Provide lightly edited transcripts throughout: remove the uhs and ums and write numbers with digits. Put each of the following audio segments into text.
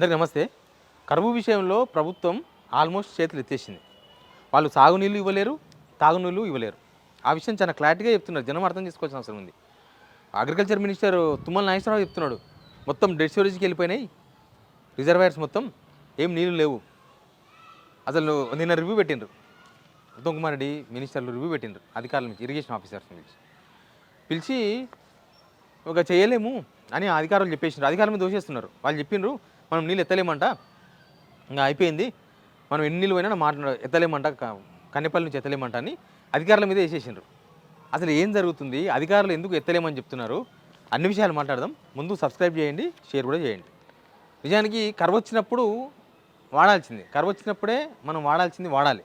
అందరికీ నమస్తే. కరువు విషయంలో ప్రభుత్వం ఆల్మోస్ట్ చేతులు ఎత్తేసింది. వాళ్ళు సాగునీళ్ళు ఇవ్వలేరు, తాగునీళ్ళు ఇవ్వలేరు. ఆ విషయం చాలా క్లారిటీగా చెప్తున్నారు. జనం అర్థం చేసుకోవాల్సిన అవసరం ఉంది. అగ్రికల్చర్ మినిస్టర్ తుమ్మల నాగేశ్వరరావు చెప్తున్నాడు, మొత్తం డెడ్ స్టోరేజ్కి వెళ్ళిపోయినాయి రిజర్వాయర్స్, మొత్తం ఏం నీళ్ళు లేవు. అసలు నిన్న రివ్యూ పెట్టిండ్రు, ఉత్తమ్ కుమార్ రెడ్డి మినిస్టర్లు రివ్యూ పెట్టిండ్రు అధికారుల నుంచి, ఇరిగేషన్ ఆఫీసర్స్ని పిలిచి ఒక చేయలేము అని అధికారులు చెప్పేసిండ్రు. అధికారుల మీద దోషేస్తున్నారు. వాళ్ళు చెప్పిండ్రు మనం నీళ్ళు ఎత్తలేమంట, ఇంకా అయిపోయింది, మనం ఎన్ని నీళ్ళు పోయినా ఎత్తలేమంట, కన్నెపల్లి నుంచి ఎత్తలేమంట అని అధికారుల మీద వేసేసిండ్రు. అసలు ఏం జరుగుతుంది, అధికారులు ఎందుకు ఎత్తలేమని చెప్తున్నారు, అన్ని విషయాలు మాట్లాడదాం. ముందు సబ్స్క్రైబ్ చేయండి, షేర్ కూడా చేయండి. నిజానికి కరువు వచ్చినప్పుడు వాడాల్సింది, కరువు వచ్చినప్పుడే మనం వాడాలి.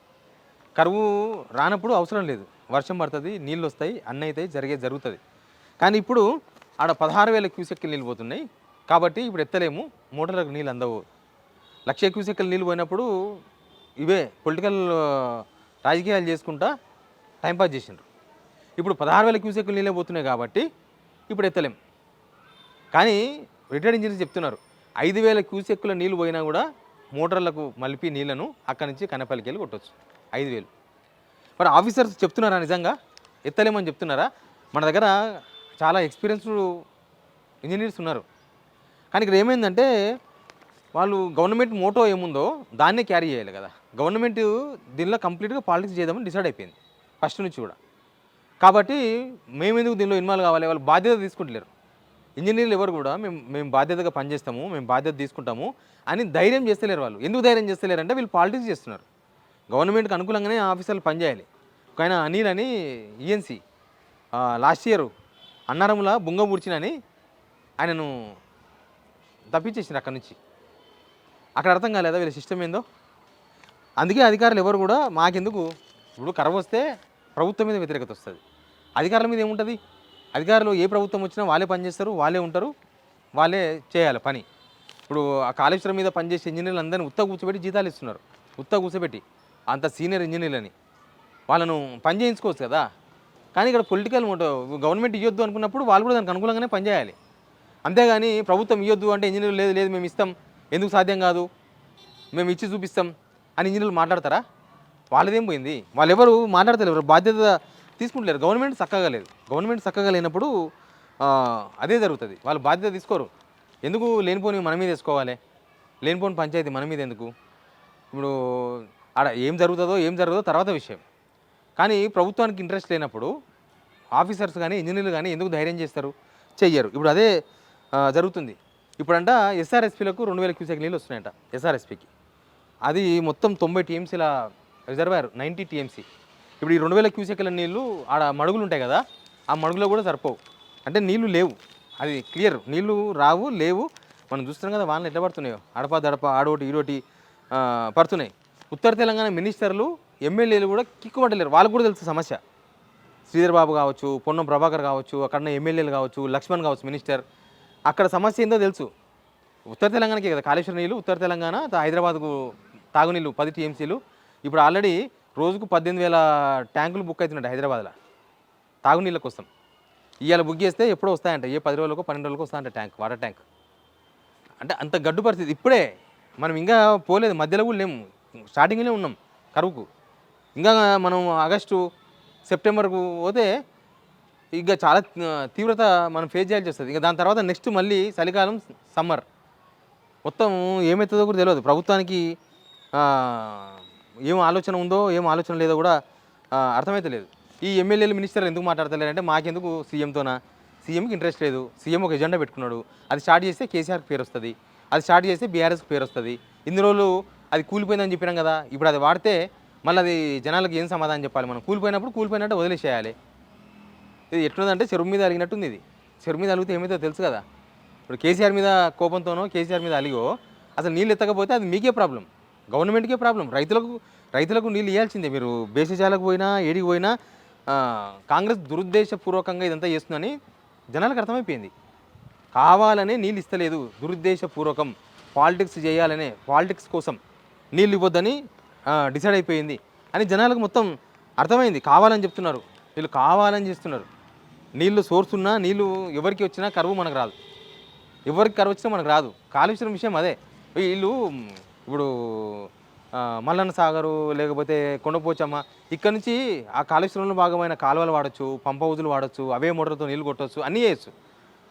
కరువు రానప్పుడు అవసరం లేదు, వర్షం పడుతుంది, నీళ్ళు వస్తాయి, అన్నీ అవుతాయి, జరుగుతుంది. కానీ ఇప్పుడు ఆడ 16,000 క్యూసెక్కులు నీళ్ళు పోతున్నాయి కాబట్టి ఇప్పుడు ఎత్తలేము, మోటార్లకు నీళ్ళు అందవు. 1,00,000 క్యూసెక్కులు నీళ్ళు పోయినప్పుడు ఇవే పొలిటికల్ రాజకీయాలు చేసుకుంటా టైంపాస్ చేసిండ్రు. ఇప్పుడు 16,000 క్యూసెక్కులు నీళ్ళే పోతున్నాయి కాబట్టి ఇప్పుడు ఎత్తలేం. కానీ రిటైర్డ్ ఇంజనీర్స్ చెప్తున్నారు 5,000 క్యూసెక్కుల నీళ్ళు పోయినా కూడా మోటార్లకు మలిపి నీళ్లను అక్కడి నుంచి కన్నపల్లికి వెళ్ళి కొట్టవచ్చు. 5,000. మరి ఆఫీసర్స్ చెప్తున్నారా నిజంగా ఎత్తలేమని చెప్తున్నారా? మన దగ్గర చాలా ఎక్స్పీరియన్స్డ్ ఇంజనీర్స్ ఉన్నారు. కానీ ఇక్కడ ఏమైందంటే వాళ్ళు గవర్నమెంట్ మోటో ఏముందో దాన్నే క్యారీ చేయాలి కదా. గవర్నమెంట్ దీనిలో కంప్లీట్గా పాలిటిక్స్ చేద్దామని డిసైడ్ అయిపోయింది ఫస్ట్ నుంచి కూడా. కాబట్టి మేము ఎందుకు దీనిలో ఇన్వాల్వ్ కావాలి, వాళ్ళు బాధ్యత తీసుకుంటలేరు. ఇంజనీర్లు ఎవరు కూడా మేము బాధ్యతగా పనిచేస్తాము, మేము బాధ్యత తీసుకుంటాము అని ధైర్యం చేస్తలేరు. వాళ్ళు ఎందుకు ధైర్యం చేస్తలేరు అంటే వీళ్ళు పాలిటిక్స్ చేస్తున్నారు. గవర్నమెంట్కి అనుకూలంగానే ఆఫీసర్లు పనిచేయాలి. ఒక ఆయన అనిల్ అని ఈఎన్సీ లాస్ట్ ఇయర్ అన్నారంలో బుంగ పూడ్చినని ఆయనను తప్పించేసింది అక్కడి నుంచి. అక్కడ అర్థం కాలేదా వీళ్ళ సిస్టమ్ ఏందో. అందుకే అధికారులు ఎవరు కూడా మాకెందుకు, ఇప్పుడు కరువు వస్తే ప్రభుత్వం మీద వ్యతిరేకత వస్తుంది, అధికారుల మీద ఏముంటుంది. అధికారులు ఏ ప్రభుత్వం వచ్చినా వాళ్ళే పనిచేస్తారు, వాళ్ళే ఉంటారు, వాళ్ళే చేయాలి పని. ఇప్పుడు ఆ కాళేశ్వరం మీద పనిచేసే ఇంజనీర్లు అందరినీ కూర్చోబెట్టి జీతాలు ఇస్తున్నారు. కూర్చోబెట్టి అంత సీనియర్ ఇంజనీర్లని వాళ్ళను పని చేయించుకోవచ్చు కదా. కానీ ఇక్కడ పొలిటికల్ గవర్నమెంట్ ఇవ్వద్దు అనుకున్నప్పుడు వాళ్ళు కూడా దానికి అనుకూలంగానే పనిచేయాలి. అంతేగాని ప్రభుత్వం ఇవ్వద్దు అంటే ఇంజనీర్లు లేదు మేము ఇస్తాం, ఎందుకు సాధ్యం కాదు, మేము ఇచ్చి చూపిస్తాం అని ఇంజనీర్లు మాట్లాడతారా? వాళ్ళదేం పోయింది, వాళ్ళు ఎవరు మాట్లాడతలేరు, బాధ్యత తీసుకుంటలేరు. గవర్నమెంట్ చక్కగా లేదు. గవర్నమెంట్ చక్కగా లేనప్పుడు అదే జరుగుతుంది. వాళ్ళు బాధ్యత తీసుకోరు. ఎందుకు లేనిపోని మన మీద వేసుకోవాలి, లేనిపోని పంచాయతీ మన మీద ఎందుకు? ఇప్పుడు ఆడ ఏం జరుగుతుందో తర్వాత విషయం. కానీ ప్రభుత్వానికి ఇంట్రెస్ట్ లేనప్పుడు ఆఫీసర్స్ కానీ ఇంజనీర్లు కానీ ఎందుకు ధైర్యం చేస్తారు, చెయ్యరు. ఇప్పుడు అదే జరుగుతుంది. ఇప్పుడంట ఎస్ఆర్ఎస్పీలకు 2,000 క్యూసెక్ నీళ్ళు వస్తున్నాయంట ఎస్ఆర్ఎస్పీకి. అది మొత్తం 90 టీఎంసీల రిజర్వాయర్, 90 టీఎంసీ. ఇప్పుడు ఈ 2,000 క్యూసెక్ల నీళ్ళు ఆడ మడుగులు ఉంటాయి కదా, ఆ మడుగులో కూడా సరిపోవు. అంటే నీళ్లు లేవు, అది క్లియర్. నీళ్లు లేవు. మనం చూస్తున్నాం కదా వానలు ఎట్లా పడుతున్నాయో, దడప ఆడోటి ఈడోటి పడుతున్నాయి. ఉత్తర తెలంగాణ మినిస్టర్లు ఎమ్మెల్యేలు కూడా కిక్కుపట్టలేరు. వాళ్ళకు కూడా తెలుసు సమస్య. శ్రీధర్ బాబు కావచ్చు, పొన్నం ప్రభాకర్ కావచ్చు, అక్కడ ఎమ్మెల్యేలు కావచ్చు, లక్ష్మణ్ కావచ్చు మినిస్టర్, అక్కడ సమస్య ఏందో తెలుసు. ఉత్తర తెలంగాణకే కదా కాళేశ్వరం నీళ్ళు, ఉత్తర తెలంగాణ హైదరాబాద్కు తాగునీళ్ళు 10 టీఎంసీలు. ఇప్పుడు ఆల్రెడీ రోజుకు 18,000 ట్యాంకులు బుక్ అవుతున్నాయి హైదరాబాద్లో తాగునీళ్ళ కోసం. ఇవాళ బుక్ చేస్తే ఎప్పుడో వస్తాయంట, 10 రోజులకు 12 రోజులకు వస్తాయంట ట్యాంక్, వాటర్ ట్యాంక్. అంటే అంత గడ్డు పరిస్థితి. ఇప్పుడే మనం ఇంకా పోలేదు, మధ్యలో కూడా లేము, స్టార్టింగ్లో ఉన్నాం కరువుకు. ఇంకా మనం ఆగస్టు సెప్టెంబర్కు పోతే ఇక చాలా తీవ్రత మనం ఫేస్ చేయాల్సి వస్తుంది. ఇంకా దాని తర్వాత నెక్స్ట్ మళ్ళీ చలికాలం, సమ్మర్, మొత్తం ఏమవుతుందో కూడా తెలియదు. ప్రభుత్వానికి ఏం ఆలోచన ఉందో ఏం ఆలోచన లేదో కూడా అర్థమైతే లేదు. ఈ ఎమ్మెల్యేలు మినిస్టర్లు ఎందుకు మాట్లాడతలేరు అంటే మాకెందుకు సీఎంతోనా, సీఎంకి ఇంట్రెస్ట్ లేదు, సీఎం ఒక ఎజెండా పెట్టుకున్నాడు, అది స్టార్ట్ చేస్తే కేసీఆర్కి పేరు వస్తుంది, అది స్టార్ట్ చేస్తే బీఆర్ఎస్కి పేరు వస్తుంది. ఇన్ని రోజులు అది కూలిపోయిందని చెప్పినాం కదా, ఇప్పుడు అది వాడితే మళ్ళీ అది జనాలకు ఏం సమాధానం చెప్పాలి? మనం కూలిపోయినట్టు వదిలేసేయాలి. ఇది ఎట్లుందంటే చెరువు మీద అలిగినట్టుంది. ఇది చెరువు మీద అలిగితే ఏమైతే తెలుసు కదా. ఇప్పుడు కేసీఆర్ మీద కోపంతోనో కేసీఆర్ మీద అలిగో అసలు నీళ్ళు ఎత్తకపోతే అది మీకే ప్రాబ్లం, గవర్నమెంట్కే ప్రాబ్లం. రైతులకు నీళ్ళు ఇవ్వాల్సిందే. మీరు బేసిజాలకు పోయినా ఏడికి పోయినా కాంగ్రెస్ దురుద్దేశపూర్వకంగా ఇదంతా చేస్తుందని జనాలకు అర్థమైపోయింది. కావాలనే నీళ్ళు ఇస్తలేదు, దురుద్దేశపూర్వకం, పాలిటిక్స్ చేయాలనే, పాలిటిక్స్ కోసం నీళ్ళు ఇవ్వద్దని డిసైడ్ అయిపోయింది అని జనాలకు మొత్తం అర్థమైంది. కావాలని చెప్తున్నారు వీళ్ళు, కావాలని చేస్తున్నారు. నీళ్ళు సోర్స్ ఉన్నా, నీళ్ళు ఎవరికి వచ్చినా కరువు మనకు రాదు, ఎవరికి కరువు వచ్చినా మనకు రాదు. కాళేశ్వరం విషయం అదే. వీళ్ళు ఇప్పుడు మల్లన్న సాగరు లేకపోతే కొండపోచమ్మ ఇక్కడ నుంచి ఆ కాళేశ్వరంలో భాగమైన కాలువలు వాడచ్చు, పంప హౌజులు వాడచ్చు, అవే మోటార్తో నీళ్ళు కొట్టవచ్చు, అన్నీ చేయొచ్చు.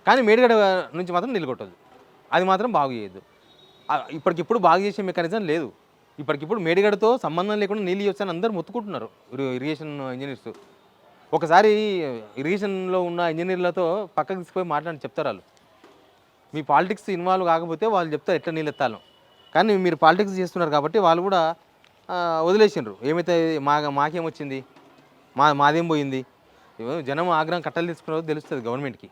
కానీ మేడిగడ్డ నుంచి మాత్రం నీళ్ళు కొట్టదు. అది మాత్రం బాగు చేయొద్దు. ఇప్పటికిప్పుడు బాగు చేసే మెకానిజం లేదు. ఇప్పటికిప్పుడు మేడిగడ్డతో సంబంధం లేకుండా నీళ్ళు ఇవ్వచ్చని అందరూ మొత్తుకుంటున్నారు ఇరిగేషన్ ఇంజనీర్స్. ఒకసారి ఇరిగేషన్లో ఉన్న ఇంజనీర్లతో పక్కకు తీసుకుపోయి మాట్లాడి చెప్తారు వాళ్ళు. మీ పాలిటిక్స్ ఇన్వాల్వ్ కాకపోతే వాళ్ళు చెప్తారు ఎట్లా నీళ్ళు ఎత్తాలో. కానీ మీరు పాలిటిక్స్ చేస్తున్నారు కాబట్టి వాళ్ళు కూడా వదిలేసిండ్రు. ఏమైతే మాకేమొచ్చింది, మాదేం పోయింది, జనం ఆగ్రహం కట్టలు తీసుకున్నారో తెలుస్తుంది గవర్నమెంట్కి.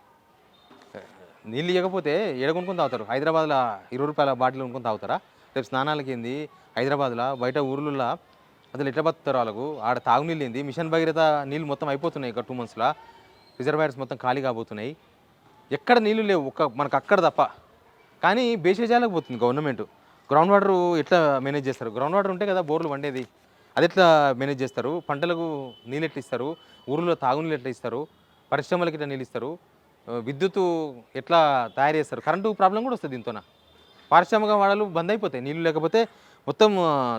నీళ్ళు ఇవ్వకపోతే ఏడ కొనుక్కొని తాగుతారు? హైదరాబాద్లో 20 రూపాయల బాటిల్ కొనుక్కొని తాగుతారా? రేపు స్నానాలకి ఏంది హైదరాబాద్లో బయట ఊర్లలో అసలు ఎట్లా బతుకుతారు? వాళ్ళకు ఆడ తాగునీళ్ళు ఏంది? మిషన్ భగీరథ నీళ్ళు మొత్తం అయిపోతున్నాయి. ఇక 2 monthsలో రిజర్వాయర్స్ మొత్తం ఖాళీ కాబోతున్నాయి. ఎక్కడ నీళ్ళు లేవు మనకు అక్కడ తప్ప. కానీ బేషజాలకు పోతుంది గవర్నమెంట్. గ్రౌండ్ వాటర్ ఎట్లా మేనేజ్ చేస్తారు? గ్రౌండ్ వాటర్ ఉంటే కదా బోర్లు వండేది. అది ఎట్లా మేనేజ్ చేస్తారు? పంటలకు నీళ్ళు ఎట్లా ఇస్తారు? ఊర్లో తాగునీళ్ళు ఎట్లా ఇస్తారు? పరిశ్రమలకి ఎట్లా నీళ్ళు ఇస్తారు? విద్యుత్తు ఎట్లా తయారు చేస్తారు? కరెంటు ప్రాబ్లం కూడా వస్తుంది దీంతోన. పారిశ్రామిక వాడలు బంద్ అయిపోతాయి నీళ్ళు లేకపోతే. మొత్తం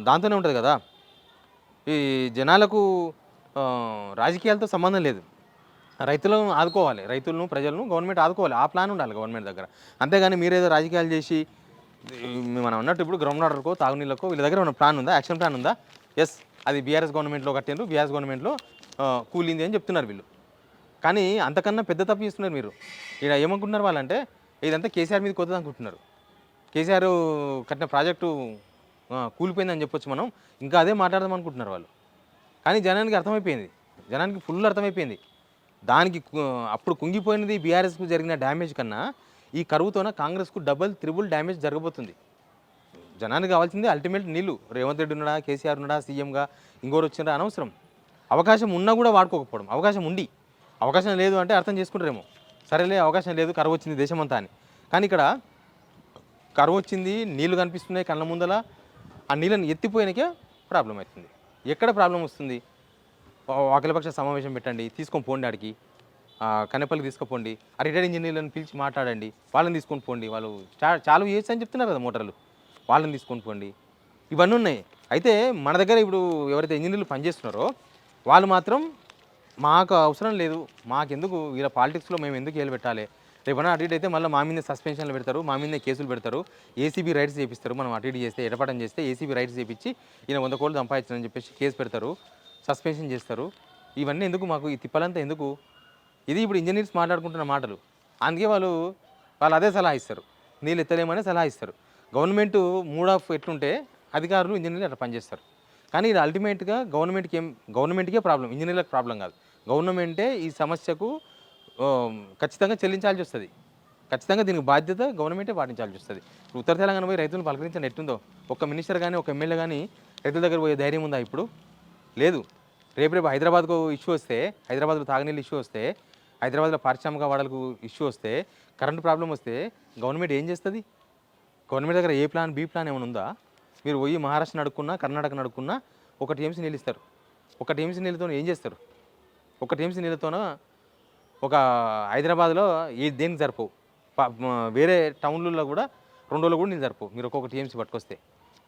దాంతోనే ఉంటుంది కదా. ఈ జనాలకు రాజకీయాలతో సంబంధం లేదు. రైతులను ఆదుకోవాలి, రైతులను ప్రజలను గవర్నమెంట్ ఆదుకోవాలి. ఆ ప్లాన్ ఉండాలి గవర్నమెంట్ దగ్గర. అంతేగాని మీరేదో రాజకీయాలు చేసి మనం అన్నట్టు ఇప్పుడు గ్రౌండ్ వాటర్కో తాగునీళ్ళకో వీళ్ళ దగ్గర ఉన్న ప్లాన్ ఉందా? యాక్షన్ ప్లాన్ ఉందా? ఎస్, అది బీఆర్ఎస్ గవర్నమెంట్లో కట్టిండ్రు, బీఆర్ఎస్ గవర్నమెంట్లో కూలింది అని చెప్తున్నారు వీళ్ళు. కానీ అంతకన్నా పెద్ద తప్పు చేస్తున్నారు మీరు. ఇక్కడ ఏమనుకుంటున్నారు వాళ్ళంటే ఇదంతా కేసీఆర్ మీద కొత్తది అనుకుంటున్నారు. కేసీఆర్ కట్టిన ప్రాజెక్టు కూలిపోయిందని చెప్పొచ్చు మనం, ఇంకా అదే మాట్లాడదాం అనుకుంటున్నారు వాళ్ళు. కానీ జనానికి అర్థమైపోయింది, జనానికి ఫుల్ అర్థమైపోయింది. దానికి అప్పుడు కుంగిపోయినది బీఆర్ఎస్కు జరిగిన డ్యామేజ్ కన్నా ఈ కరువుతోన కాంగ్రెస్కు డబుల్ త్రిబుల్ డ్యామేజ్ జరగబోతుంది. జనానికి కావాల్సింది అల్టిమేట్ నీళ్ళు. రేవంత్ రెడ్డి ఉన్నాడా, కేసీఆర్ ఉన్నాడా సీఎంగా, ఇంకోరు వచ్చినా అనవసరం. అవకాశం ఉన్నా కూడా వాడుకోకపోవడం. అవకాశం ఉండి అవకాశం లేదు అంటే అర్థం చేసుకుంటారేమో, సరేలే అవకాశం లేదు, కరువు వచ్చింది దేశమంతా అని. కానీ ఇక్కడ కరువు వచ్చింది, నీళ్లు కనిపిస్తున్నాయి కళ్ళ ముందల, ఆ నీళ్ళని ఎత్తిపోయినకే ప్రాబ్లం అవుతుంది. ఎక్కడ ప్రాబ్లం వస్తుంది? అఖిలపక్ష సమావేశం పెట్టండి, తీసుకొని పోండి ఆడికి, కనపల్లికి తీసుకుపోండి, ఆ రిటైర్డ్ ఇంజనీర్లను పిలిచి మాట్లాడండి, వాళ్ళని తీసుకొని పోండి. వాళ్ళు చాలు చేయొచ్చు అని చెప్తున్నారు కదా మోటార్లు, వాళ్ళని తీసుకొని పోండి. ఇవన్నీ ఉన్నాయి. అయితే మన దగ్గర ఇప్పుడు ఎవరైతే ఇంజనీర్లు పనిచేస్తున్నారో వాళ్ళు మాత్రం మాకు అవసరం లేదు, మాకెందుకు వీళ్ళ పాలిటిక్స్లో మేము ఎందుకు ఏలు పెట్టాలి, రేపన్నా అటు ఇటు అయితే మళ్ళీ మా మీద సస్పెన్షన్లు పెడతారు, మా మీద కేసులు పెడతారు, ఏసీబీ రైట్స్ చేపిస్తారు. మనం అటు ఇటు చేస్తే ఎడపడం చేస్తే ఏసీబీ రైట్స్ చేపించి ఈయన 100 కోట్లు సంపాదించారని చెప్పేసి కేసు పెడతారు, సస్పెన్షన్ చేస్తారు. ఇవన్నీ ఎందుకు మాకు? ఈ తిప్పలంతా ఎందుకు? ఇది ఇప్పుడు ఇంజనీర్స్ మాట్లాడుకుంటున్న మాటలు. అందుకే వాళ్ళు అదే సలహా ఇస్తారు, నీళ్ళు ఎత్తలేమనే సలహా ఇస్తారు. గవర్నమెంట్ మూడ్ ఆఫ్ ఎట్లుంటే అధికారులు ఇంజనీర్లు అట్లా పనిచేస్తారు. కానీ ఇది అల్టిమేట్గా గవర్నమెంట్కే ప్రాబ్లం, ఇంజనీర్లకు ప్రాబ్లం కాదు. గవర్నమెంటే ఈ సమస్యకు ఖచ్చితంగా చెల్లించాల్సి వస్తుంది. ఖచ్చితంగా దీనికి బాధ్యత గవర్నమెంటే పాటించాల్సి వస్తుంది. ఉత్తర తెలంగాణ పోయి రైతులను పలకరించండి ఎట్టుందో. ఒక మినిస్టర్ కానీ ఒక ఎమ్మెల్యే కానీ రైతుల దగ్గర పోయే ధైర్యం ఉందా ఇప్పుడు? లేదు. రేపు హైదరాబాద్కు ఇష్యూ వస్తే, హైదరాబాద్లో తాగునీళ్ళు ఇష్యూ వస్తే, హైదరాబాద్లో పారిశ్రామిక వాడలకు ఇష్యూ వస్తే, కరెంటు ప్రాబ్లం వస్తే గవర్నమెంట్ ఏం చేస్తుంది? గవర్నమెంట్ దగ్గర ఏ ప్లాన్, బి ప్లాన్ ఏమైనా ఉందా? మీరు పోయి మహారాష్ట్ర నడుక్కున్నా, కర్ణాటక నడుక్కున్నా ఒక టీఎంసీ నీళ్ళు ఇస్తారు. ఒక టీఎంసీ నీళ్ళతో ఏం చేస్తారు? ఒక టీఎంసీ నీళ్ళతోన ఒక హైదరాబాద్లో దేనికి సరిపోవు. వేరే టౌన్లలో కూడా 2 రోజులు కూడా నీళ్ళు సరిపోవు మీరు ఒక్కొక్క టీఎంసీ పట్టుకొస్తే.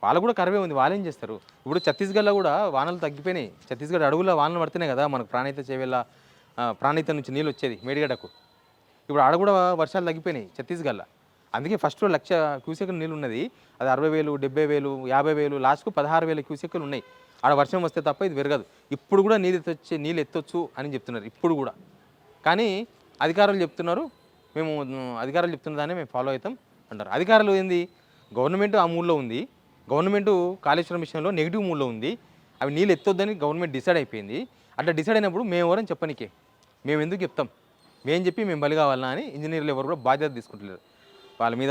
వాళ్ళు కూడా కరువే ఉంది, వాళ్ళు ఏం చేస్తారు? ఇప్పుడు ఛత్తీస్గఢ్లో కూడా వానలు తగ్గిపోయినాయి. ఛత్తీస్గఢ్ అడుగులో వానలు పడుతున్నాయి కదా, మనకు ప్రాణహిత చేవేళ్ళ ప్రాణహిత నుంచి నీళ్ళు వచ్చేది మేడిగడ్డకు. ఇప్పుడు ఆడ కూడా వర్షాలు తగ్గిపోయినాయి ఛత్తీస్గఢ్లో. అందుకే ఫస్ట్ 1,00,000 క్యూసెక్కులు నీళ్ళు ఉన్నది, అది 60,000, 70,000, 50,000, లాస్ట్కు 16,000 క్యూసెక్కులు ఉన్నాయి. ఆడ వర్షం వస్తే తప్ప ఇది పెరగదు. ఇప్పుడు కూడా నీళ్ళు ఎత్తొచ్చు అని చెప్తున్నారు ఇప్పుడు కూడా. కానీ అధికారులు చెప్తున్నారు మేము అధికారులు చెప్తున్న దాన్ని మేము ఫాలో అవుతాం అంటారు. అధికారులు ఏంది? గవర్నమెంట్ ఆ మూడ్లో ఉంది, గవర్నమెంట్ కాళేశ్వరం విషయంలో నెగిటివ్ మూడ్లో ఉంది. అవి నీళ్ళు ఎత్తొద్దని గవర్నమెంట్ డిసైడ్ అయిపోయింది. అట్లా డిసైడ్ అయినప్పుడు మేము ఎవరని చెప్పనికే, మేము ఎందుకు చెప్తాం, మేము చెప్పి మేము బలి కావాలన్నా అని ఇంజనీర్లు ఎవరు కూడా బాధ్యత తీసుకుంటలేరు. వాళ్ళ మీద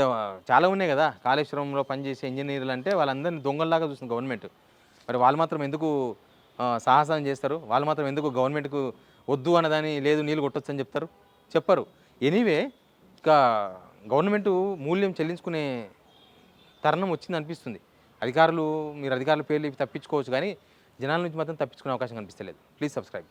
చాలా ఉన్నాయి కదా, కాళేశ్వరంలో పనిచేసే ఇంజనీర్లు అంటే వాళ్ళందరినీ దొంగల్లాగా చూస్తుంది గవర్నమెంట్. మరి వాళ్ళు మాత్రం ఎందుకు సాహసం చేస్తారు? వాళ్ళు మాత్రం ఎందుకు గవర్నమెంట్కు వద్దు అన్నదాన్ని లేదు నీళ్ళు కొట్టొచ్చు అని చెప్తారు? చెప్పరు. ఎనీవే ఇంకా గవర్నమెంట్ మూల్యం చెల్లించుకునే తరుణం వచ్చింది అనిపిస్తుంది. మీరు అధికారుల పేర్లు తప్పించుకోవచ్చు కానీ జనాల నుంచి మాత్రం తప్పించుకునే అవకాశం కనిపిస్తలేదు. Please subscribe.